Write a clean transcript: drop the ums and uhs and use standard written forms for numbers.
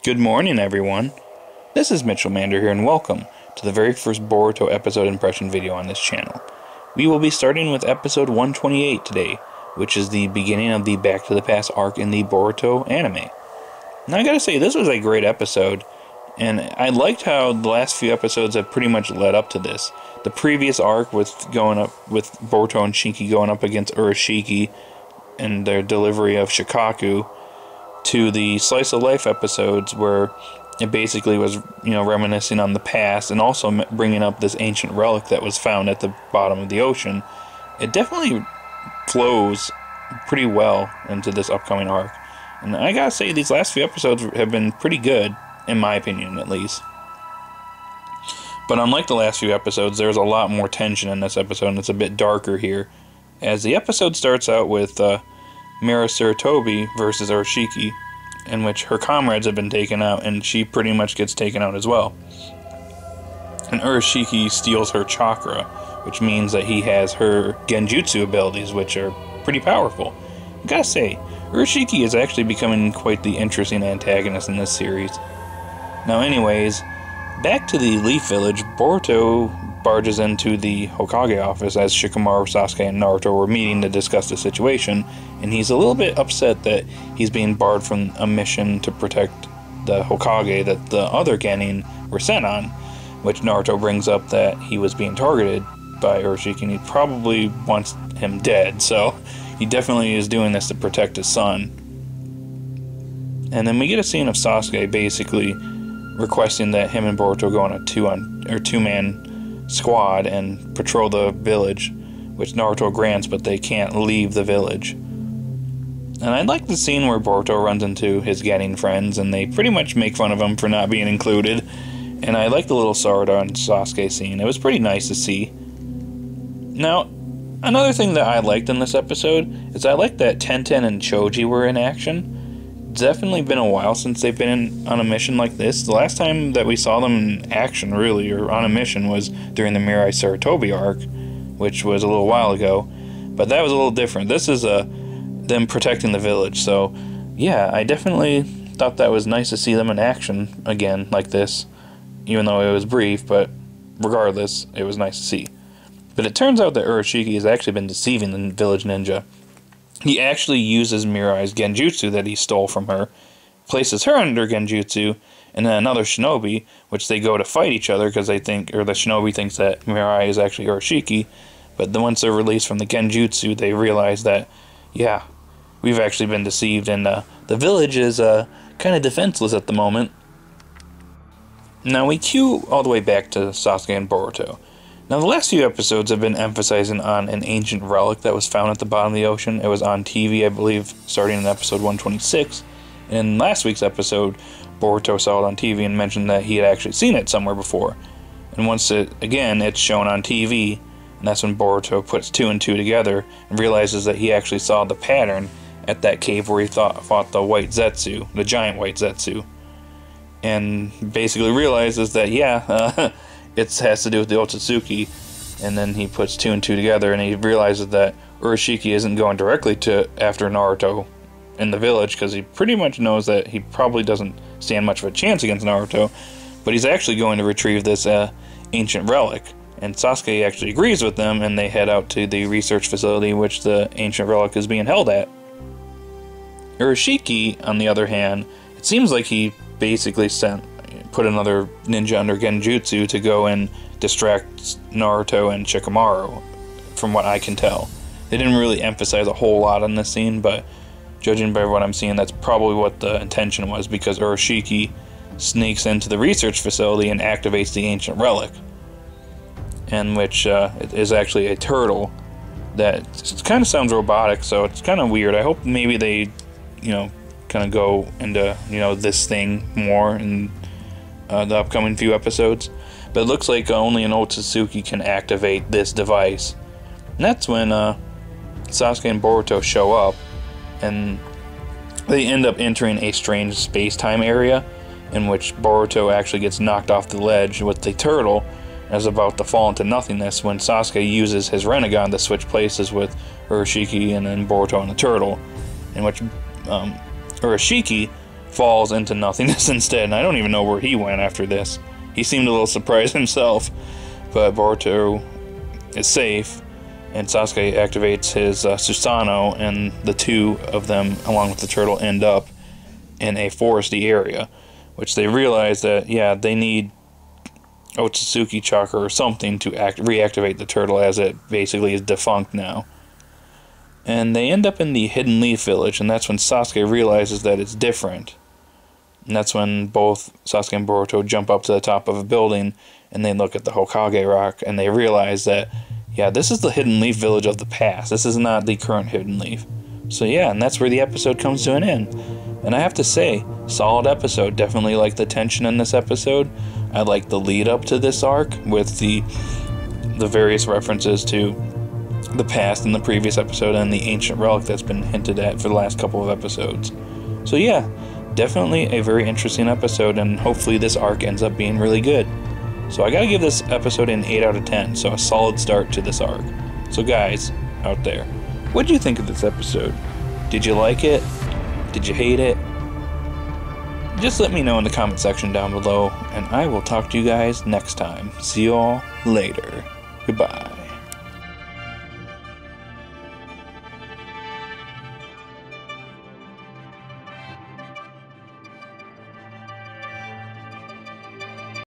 Good morning, everyone. This is Mitchell Mander here, and welcome to the very first Boruto episode impression video on this channel. We will be starting with episode 128 today, which is the beginning of the Back to the Past arc in the Boruto anime. Now I gotta say, this was a great episode, and I liked how the last few episodes have pretty much led up to this. The previous arc with Boruto and Shinki going up against Urashiki and their delivery of Shikaku, to the slice of life episodes where it basically was, reminiscing on the past and also bringing up this ancient relic that was found at the bottom of the ocean. It definitely flows pretty well into this upcoming arc. And I gotta say, these last few episodes have been pretty good, in my opinion at least. But unlike the last few episodes, there's a lot more tension in this episode, and it's a bit darker here. As the episode starts out with Sarutobi versus Urashiki, in which her comrades have been taken out, and she pretty much gets taken out as well. And Urashiki steals her chakra, which means that he has her genjutsu abilities, which are pretty powerful. I gotta say, Urashiki is actually becoming quite the interesting antagonist in this series. Now anyways, back to the Leaf Village. Boruto barges into the Hokage office as Shikamaru, Sasuke, and Naruto were meeting to discuss the situation, and he's a little bit upset that he's being barred from a mission to protect the Hokage that the other Genin were sent on, which Naruto brings up that he was being targeted by Urashiki and he probably wants him dead, so he definitely is doing this to protect his son. And then we get a scene of Sasuke basically requesting that him and Boruto go on a two-man squad and patrol the village, which Naruto grants, but they can't leave the village. And I like the scene where Boruto runs into his Genin friends, and they pretty much make fun of him for not being included. And I like the little Sarada and Sasuke scene. It was pretty nice to see. Now, another thing that I liked in this episode is I liked that Tenten and Choji were in action. Definitely been a while since they've been on a mission like this. The last time that we saw them in action, really, or on a mission, was during the Mirai Sarutobi arc, which was a little while ago. But that was a little different. This is them protecting the village. So, yeah, I definitely thought that was nice to see them in action again like this, even though it was brief. But regardless, it was nice to see. But it turns out that Urashiki has actually been deceiving the village ninja. He actually uses Mirai's genjutsu that he stole from her, places her under genjutsu, and then another shinobi, which they go to fight each other because they think, or the shinobi thinks that Mirai is actually Urashiki, but then once they're released from the genjutsu, they realize that, yeah, we've actually been deceived, and the village is kind of defenseless at the moment. Now we cue all the way back to Sasuke and Boruto. Now, the last few episodes have been emphasizing on an ancient relic that was found at the bottom of the ocean. It was on TV, I believe, starting in episode 126. And in last week's episode, Boruto saw it on TV and mentioned that he had actually seen it somewhere before. And once it's shown on TV, and that's when Boruto puts two and two together and realizes that he actually saw the pattern at that cave where he fought the white Zetsu, the giant white Zetsu. And basically realizes that, it has to do with the Otsutsuki, and then he puts two and two together, and he realizes that Urashiki isn't going directly after Naruto in the village, because he pretty much knows that he probably doesn't stand much of a chance against Naruto, but he's actually going to retrieve this ancient relic. And Sasuke actually agrees with them, and they head out to the research facility which the ancient relic is being held at. Urashiki, on the other hand, it seems like he basically put another ninja under genjutsu to go and distract Naruto and Shikamaru, from what I can tell. They didn't really emphasize a whole lot on this scene, but judging by what I'm seeing, that's probably what the intention was, because Urashiki sneaks into the research facility and activates the ancient relic, and which is actually a turtle that kind of sounds robotic, so it's kind of weird. I hope maybe they, kind of go into, this thing more in the upcoming few episodes, but it looks like only an Otsutsuki can activate this device. And that's when Sasuke and Boruto show up, and they end up entering a strange space-time area in which Boruto actually gets knocked off the ledge with the turtle and is about to fall into nothingness when Sasuke uses his Rinnegan to switch places with Urashiki and then Boruto and the turtle, in which Urashiki falls into nothingness instead, and I don't even know where he went after this. He seemed a little surprised himself, but Boruto is safe, and Sasuke activates his Susanoo, and the two of them, along with the turtle, end up in a foresty area, which they realize that, yeah, they need Otsutsuki chakra or something to reactivate the turtle, as it basically is defunct now. And they end up in the Hidden Leaf Village, and that's when Sasuke realizes that it's different. And that's when both Sasuke and Boruto jump up to the top of a building, and they look at the Hokage Rock, and they realize that, yeah, this is the Hidden Leaf Village of the past. This is not the current Hidden Leaf. So yeah, and that's where the episode comes to an end. And I have to say, solid episode. Definitely like the tension in this episode. I like the lead up to this arc with the various references to the past in the previous episode and the ancient relic that's been hinted at for the last couple of episodes. So yeah, definitely a very interesting episode, and hopefully this arc ends up being really good. So I gotta give this episode an 8 out of 10, so a solid start to this arc. So guys, out there, what did you think of this episode? Did you like it? Did you hate it? Just let me know in the comment section down below, and I will talk to you guys next time. See you all later. Goodbye.